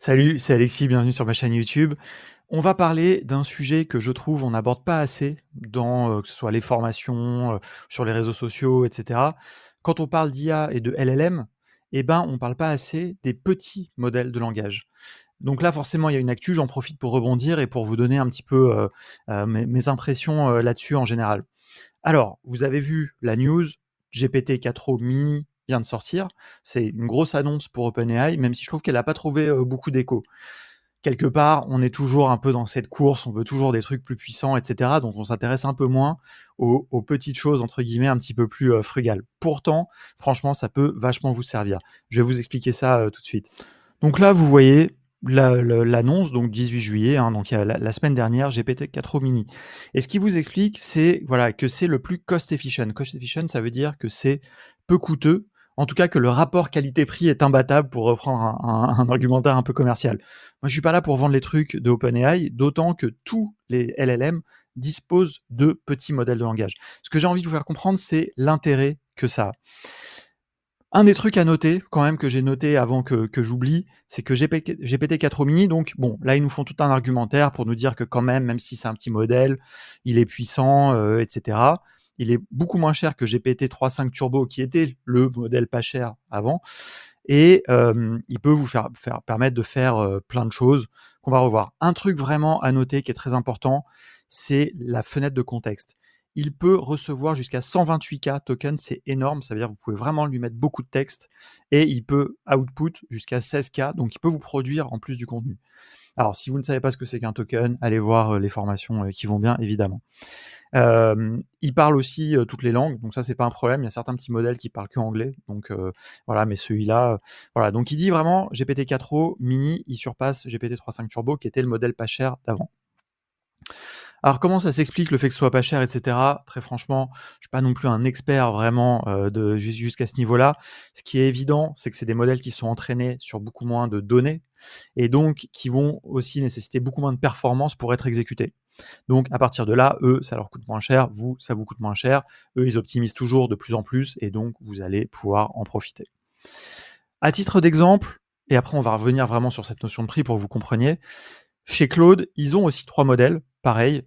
Salut, c'est Alexis, bienvenue sur ma chaîne YouTube. On va parler d'un sujet que je trouve on n'aborde pas assez dans, que ce soit les formations, sur les réseaux sociaux et cetera. Quand on parle d'IA et de LLM, eh ben, on parle pas assez des petits modèles de langage. Donc là, forcément, il y a une actu, j'en profite pour rebondir et pour vous donner un petit peu, mes impressions, là-dessus en général. Alors, vous avez vu la news, GPT-4o mini vient de sortir. C'est une grosse annonce pour OpenAI, même si je trouve qu'elle n'a pas trouvé beaucoup d'écho. Quelque part, on est toujours un peu dans cette course, on veut toujours des trucs plus puissants, etc. Donc on s'intéresse un peu moins aux petites choses, entre guillemets, un petit peu plus frugales. Pourtant, franchement, ça peut vachement vous servir. Je vais vous expliquer ça tout de suite. Donc là, vous voyez l'annonce, donc 18 juillet, hein, donc il y a la semaine dernière, GPT-4o mini. Et ce qui vous explique, c'est voilà, que c'est le plus cost efficient. Cost efficient, ça veut dire que c'est peu coûteux, en tout cas que le rapport qualité-prix est imbattable, pour reprendre un argumentaire un peu commercial. Moi, je suis pas là pour vendre les trucs de OpenAI, d'autant que tous les LLM disposent de petits modèles de langage. Ce que j'ai envie de vous faire comprendre, c'est l'intérêt que ça a. Un des trucs à noter, quand même, que j'ai noté avant que j'oublie, c'est que GPT-4o mini, donc bon, là ils nous font tout un argumentaire pour nous dire que quand même si c'est un petit modèle, il est puissant, etc. Il est beaucoup moins cher que GPT-3.5 Turbo, qui était le modèle pas cher avant, et il peut vous permettre de faire plein de choses qu'on va revoir. Un truc vraiment à noter qui est très important, c'est la fenêtre de contexte. Il peut recevoir jusqu'à 128K tokens, c'est énorme, ça veut dire que vous pouvez vraiment lui mettre beaucoup de texte, et il peut output jusqu'à 16K, donc il peut vous produire en plus du contenu. Alors si vous ne savez pas ce que c'est qu'un token, allez voir les formations qui vont bien, évidemment. Il parle aussi toutes les langues, donc ça c'est pas un problème. Il y a certains petits modèles qui parlent que anglais, donc voilà, mais celui-là, voilà. Donc il dit vraiment GPT-4o mini, il surpasse GPT-3.5 Turbo, qui était le modèle pas cher d'avant. Alors comment ça s'explique le fait que ce soit pas cher, etc. Très franchement, je suis pas non plus un expert vraiment jusqu'à ce niveau-là. Ce qui est évident, c'est que c'est des modèles qui sont entraînés sur beaucoup moins de données, et donc qui vont aussi nécessiter beaucoup moins de performance pour être exécutés. Donc à partir de là, eux, ça leur coûte moins cher, vous, ça vous coûte moins cher. Eux, ils optimisent toujours de plus en plus, et donc vous allez pouvoir en profiter. À titre d'exemple, et après on va revenir vraiment sur cette notion de prix pour que vous compreniez, chez Claude, ils ont aussi 3 modèles, pareil.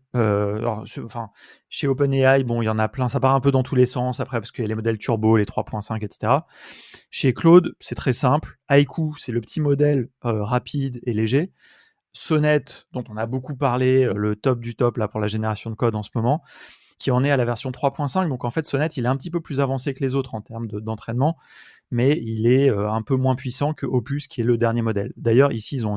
Chez OpenAI, bon, il y en a plein, ça part un peu dans tous les sens après, parce qu'il y a les modèles turbo, les 3.5, etc. Chez Claude, c'est très simple. Haiku, c'est le petit modèle rapide et léger. Sonnet, dont on a beaucoup parlé, le top du top là pour la génération de code en ce moment, qui en est à la version 3.5. Donc en fait, Sonnet, il est un petit peu plus avancé que les autres en termes d'entraînement, mais il est un peu moins puissant que Opus, qui est le dernier modèle. D'ailleurs, ici, ils ont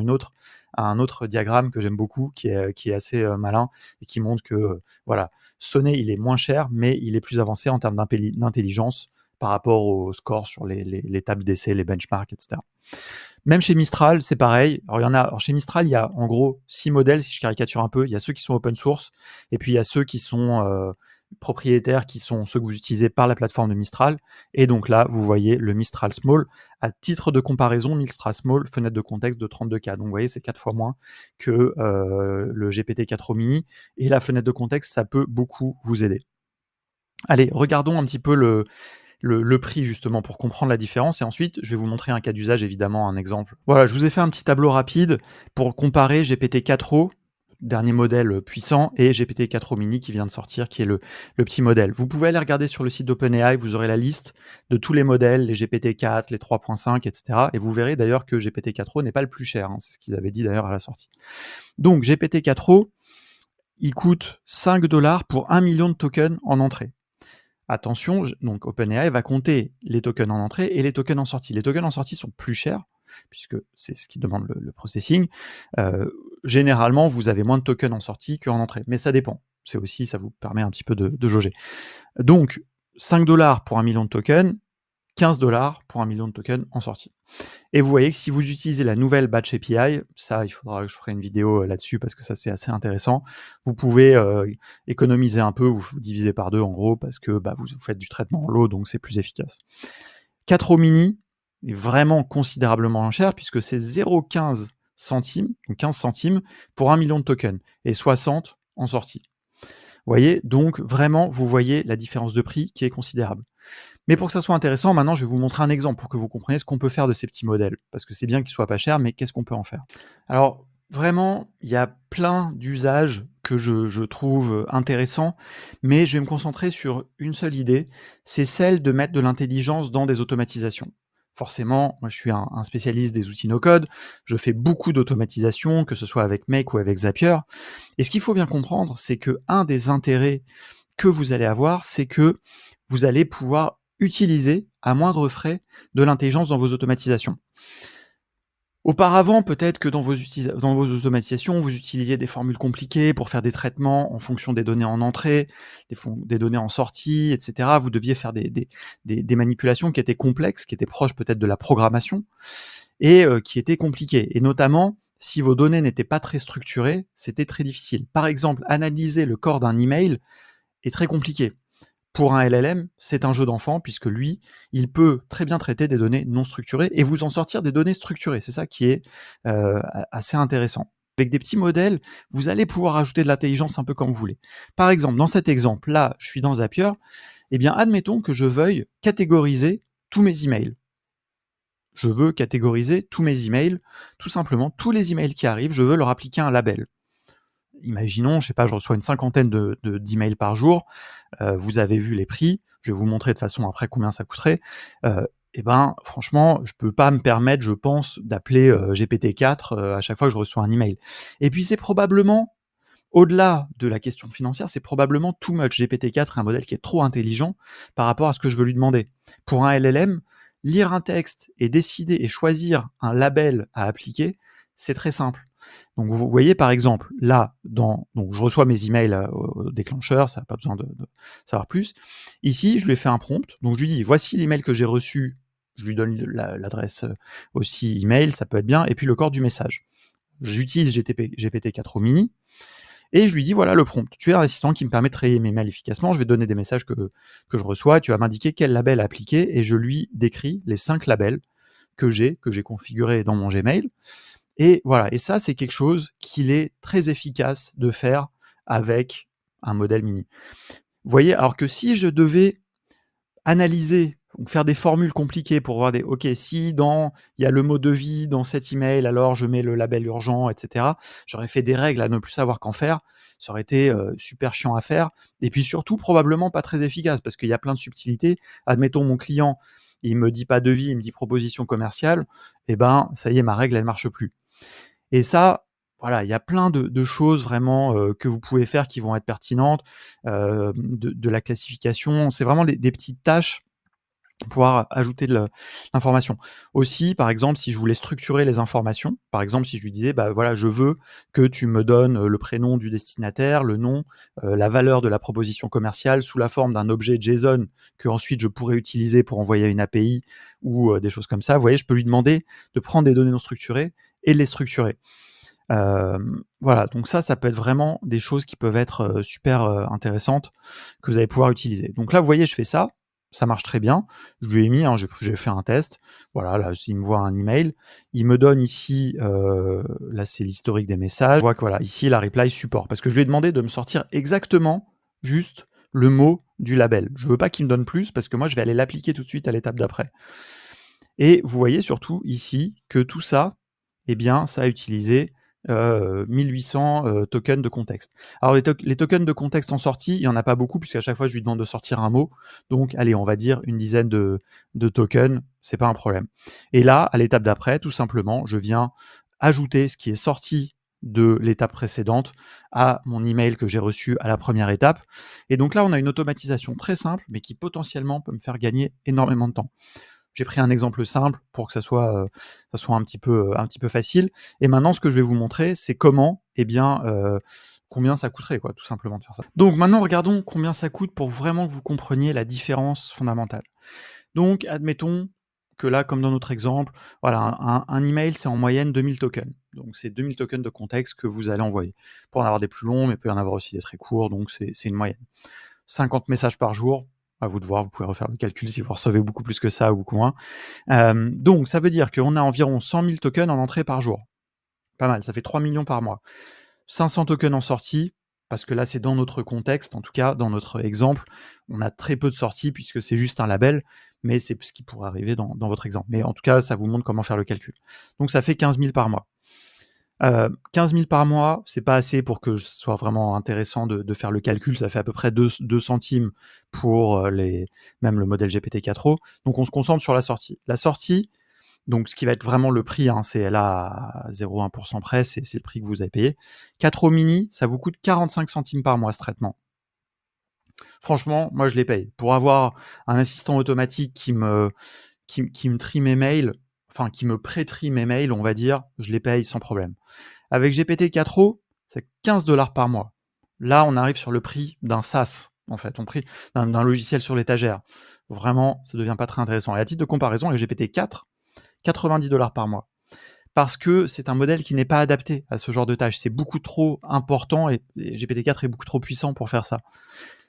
un autre diagramme que j'aime beaucoup, qui est assez malin, et qui montre que voilà, Sonnet, il est moins cher, mais il est plus avancé en termes d'intelligence par rapport au score sur les tables d'essai, les benchmarks, etc. Même chez Mistral, c'est pareil. Alors chez Mistral, il y a en gros 6 modèles, si je caricature un peu. Il y a ceux qui sont open source, et puis il y a ceux qui sont propriétaires, qui sont ceux que vous utilisez par la plateforme de Mistral. Et donc là, vous voyez le Mistral Small. À titre de comparaison, Mistral Small, fenêtre de contexte de 32K. Donc vous voyez, c'est 4 fois moins que le GPT-4o mini. Et la fenêtre de contexte, ça peut beaucoup vous aider. Allez, regardons un petit peu le prix, justement, pour comprendre la différence, et ensuite je vais vous montrer un cas d'usage, évidemment, un exemple. Voilà, je vous ai fait un petit tableau rapide pour comparer GPT-4o, dernier modèle puissant, et GPT-4o mini qui vient de sortir, qui est le petit modèle. Vous pouvez aller regarder sur le site d'OpenAI, vous aurez la liste de tous les modèles, les GPT-4, les 3.5, etc. Et vous verrez d'ailleurs que GPT-4o n'est pas le plus cher, hein, c'est ce qu'ils avaient dit d'ailleurs à la sortie. Donc GPT-4o, il coûte 5 $ pour 1 million de tokens en entrée. Attention, donc OpenAI va compter les tokens en entrée et les tokens en sortie. Les tokens en sortie sont plus chers, puisque c'est ce qui demande le processing. Généralement, vous avez moins de tokens en sortie qu'en entrée, mais ça dépend. C'est aussi, ça vous permet un petit peu de jauger. Donc, 5 $ pour 1 million de tokens, 15 $ pour 1 million de tokens en sortie. Et vous voyez que si vous utilisez la nouvelle Batch API, ça, il faudra que je ferai une vidéo là-dessus, parce que ça, c'est assez intéressant. Vous pouvez économiser un peu, vous divisez par 2 en gros, parce que vous faites du traitement en low, donc c'est plus efficace. 4o mini est vraiment considérablement moins cher, puisque c'est 0,15 centimes, donc 15 centimes pour 1 million de tokens, et 60 en sortie. Vous voyez, donc vraiment, vous voyez la différence de prix qui est considérable. Mais pour que ça soit intéressant, maintenant, je vais vous montrer un exemple pour que vous compreniez ce qu'on peut faire de ces petits modèles. Parce que c'est bien qu'ils soient pas chers, mais qu'est-ce qu'on peut en faire? Alors, vraiment, il y a plein d'usages que je trouve intéressants, mais je vais me concentrer sur une seule idée, c'est celle de mettre de l'intelligence dans des automatisations. Forcément, moi je suis un spécialiste des outils no-code, je fais beaucoup d'automatisation, que ce soit avec Make ou avec Zapier. Et ce qu'il faut bien comprendre, c'est que un des intérêts que vous allez avoir, c'est que vous allez pouvoir utiliser à moindre frais de l'intelligence dans vos automatisations. Auparavant, peut-être que dans vos automatisations, vous utilisiez des formules compliquées pour faire des traitements en fonction des données en entrée, des données en sortie, etc. Vous deviez faire des manipulations qui étaient complexes, qui étaient proches peut-être de la programmation, et qui étaient compliquées. Et notamment, si vos données n'étaient pas très structurées, c'était très difficile. Par exemple, analyser le corps d'un email est très compliqué. Pour un LLM, c'est un jeu d'enfant puisque lui, il peut très bien traiter des données non structurées et vous en sortir des données structurées. C'est ça qui est assez intéressant. Avec des petits modèles, vous allez pouvoir ajouter de l'intelligence un peu comme vous voulez. Par exemple, dans cet exemple-là, je suis dans Zapier, eh bien, admettons que je veuille catégoriser tous mes emails. Je veux catégoriser tous mes emails, tout simplement, tous les emails qui arrivent, je veux leur appliquer un label. Imaginons, je sais pas, je reçois une cinquantaine d'emails par jour, vous avez vu les prix, je vais vous montrer de façon après combien ça coûterait. Et ben, franchement, je peux pas me permettre, je pense, d'appeler GPT-4 à chaque fois que je reçois un email. Et puis c'est probablement, au-delà de la question financière, c'est probablement too much. GPT-4 est un modèle qui est trop intelligent par rapport à ce que je veux lui demander. Pour un LLM, lire un texte et décider et choisir un label à appliquer, c'est très simple. Donc vous voyez par exemple là, donc je reçois mes emails au déclencheur, ça n'a pas besoin de savoir plus. Ici, je lui ai fait un prompt, donc je lui dis voici l'email que j'ai reçu, je lui donne l'adresse aussi email, ça peut être bien, et puis le corps du message. J'utilise GPT-4 au mini, et je lui dis voilà le prompt. Tu es un assistant qui me permet de trier mes mails efficacement. Je vais donner des messages que je reçois. Tu vas m'indiquer quel label appliquer et je lui décris les 5 labels que j'ai configurés dans mon Gmail. Et voilà. Et ça, c'est quelque chose qu'il est très efficace de faire avec un modèle mini. Vous voyez, alors que si je devais analyser, donc faire des formules compliquées pour voir ok, si il y a le mot devis dans cet email, alors je mets le label urgent, etc. J'aurais fait des règles à ne plus savoir qu'en faire. Ça aurait été super chiant à faire. Et puis surtout, probablement pas très efficace parce qu'il y a plein de subtilités. Admettons, mon client, il me dit pas devis, il me dit proposition commerciale. Et ben, ça y est, ma règle, elle marche plus. Et ça, voilà, il y a plein de choses vraiment que vous pouvez faire qui vont être pertinentes, de la classification. C'est vraiment des petites tâches pour pouvoir ajouter de l'information. Aussi, par exemple, si je voulais structurer les informations, par exemple, si je lui disais, bah voilà, je veux que tu me donnes le prénom du destinataire, le nom, la valeur de la proposition commerciale sous la forme d'un objet JSON que ensuite je pourrais utiliser pour envoyer à une API ou des choses comme ça. Vous voyez, je peux lui demander de prendre des données non structurées et de les structurer. Voilà, donc ça peut être vraiment des choses qui peuvent être super intéressantes que vous allez pouvoir utiliser. Donc là, vous voyez, je fais ça marche très bien. Je lui ai mis, j'ai fait un test. Voilà, là, il me voit un email. Il me donne ici, là, c'est l'historique des messages. Je vois que voilà, ici, la reply support. Parce que je lui ai demandé de me sortir exactement juste le mot du label. Je veux pas qu'il me donne plus parce que moi, je vais aller l'appliquer tout de suite à l'étape d'après. Et vous voyez surtout ici que tout ça, eh bien, ça a utilisé 1800 tokens de contexte. Alors les tokens de contexte en sortie, il n'y en a pas beaucoup puisqu'à chaque fois je lui demande de sortir un mot. Donc allez, on va dire une dizaine de tokens, c'est pas un problème. Et là, à l'étape d'après, tout simplement, je viens ajouter ce qui est sorti de l'étape précédente à mon email que j'ai reçu à la première étape. Et donc là, on a une automatisation très simple, mais qui potentiellement peut me faire gagner énormément de temps. J'ai pris un exemple simple pour que ça soit un petit peu facile. Et maintenant, ce que je vais vous montrer, c'est comment, combien ça coûterait, quoi, tout simplement de faire ça. Donc maintenant, regardons combien ça coûte pour vraiment que vous compreniez la différence fondamentale. Donc, admettons que là, comme dans notre exemple, voilà, un email, c'est en moyenne 2000 tokens. Donc, c'est 2000 tokens de contexte que vous allez envoyer. Il peut en avoir des plus longs, mais il peut y en avoir aussi des très courts, donc c'est une moyenne. 50 messages par jour, à vous de voir, vous pouvez refaire le calcul si vous recevez beaucoup plus que ça ou beaucoup moins. Donc, ça veut dire qu'on a environ 100 000 tokens en entrée par jour. Pas mal, ça fait 3 millions par mois. 500 tokens en sortie, parce que là, c'est dans notre contexte, en tout cas, dans notre exemple, on a très peu de sorties puisque c'est juste un label, mais c'est ce qui pourrait arriver dans votre exemple. Mais en tout cas, ça vous montre comment faire le calcul. Donc, ça fait 15 000 par mois. 15 000 par mois, c'est pas assez pour que ce soit vraiment intéressant de faire le calcul. Ça fait à peu près 2 centimes pour même le modèle GPT-4o. Donc, on se concentre sur la sortie. La sortie, donc ce qui va être vraiment le prix, hein, c'est là à 0,1% près, c'est le prix que vous avez payé. 4o mini, ça vous coûte 45 centimes par mois ce traitement. Franchement, moi je les paye. Pour avoir un assistant automatique qui me trie mes mails, enfin qui me pré-trie mes mails, on va dire, je les paye sans problème. Avec GPT-4o, c'est 15$ par mois. Là, on arrive sur le prix d'un SaaS, en fait, d'un logiciel sur l'étagère. Vraiment, ça devient pas très intéressant. Et à titre de comparaison, avec GPT-4, 90$ par mois. Parce que c'est un modèle qui n'est pas adapté à ce genre de tâches. C'est beaucoup trop important et GPT-4 est beaucoup trop puissant pour faire ça.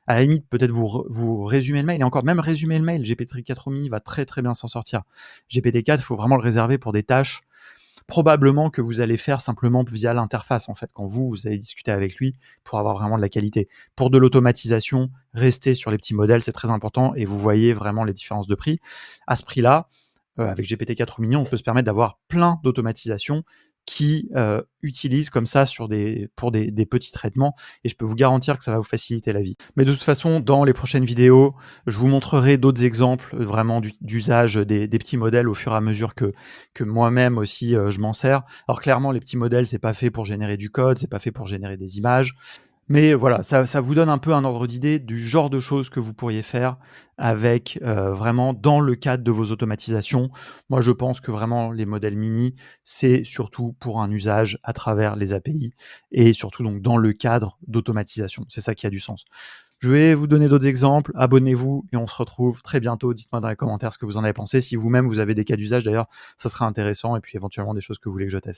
À la limite, peut-être vous résumez le mail, et encore, même résumer le mail, GPT-4 mini va très très bien s'en sortir. GPT-4, il faut vraiment le réserver pour des tâches probablement que vous allez faire simplement via l'interface, en fait, quand vous allez discuter avec lui pour avoir vraiment de la qualité. Pour de l'automatisation, restez sur les petits modèles, c'est très important, et vous voyez vraiment les différences de prix. À ce prix-là, avec GPT-4 mini, on peut se permettre d'avoir plein d'automatisations qui utilisent comme ça pour des petits traitements, et je peux vous garantir que ça va vous faciliter la vie. Mais de toute façon, dans les prochaines vidéos, je vous montrerai d'autres exemples vraiment d'usage des petits modèles au fur et à mesure que moi-même aussi je m'en sers. Alors clairement, les petits modèles, c'est pas fait pour générer du code, c'est pas fait pour générer des images. Mais voilà, ça vous donne un peu un ordre d'idée du genre de choses que vous pourriez faire avec vraiment dans le cadre de vos automatisations. Moi, je pense que vraiment les modèles mini, c'est surtout pour un usage à travers les API et surtout donc dans le cadre d'automatisation. C'est ça qui a du sens. Je vais vous donner d'autres exemples, abonnez-vous et on se retrouve très bientôt. Dites-moi dans les commentaires ce que vous en avez pensé. Si vous-même vous avez des cas d'usage d'ailleurs, ça serait intéressant et puis éventuellement des choses que vous voulez que je teste.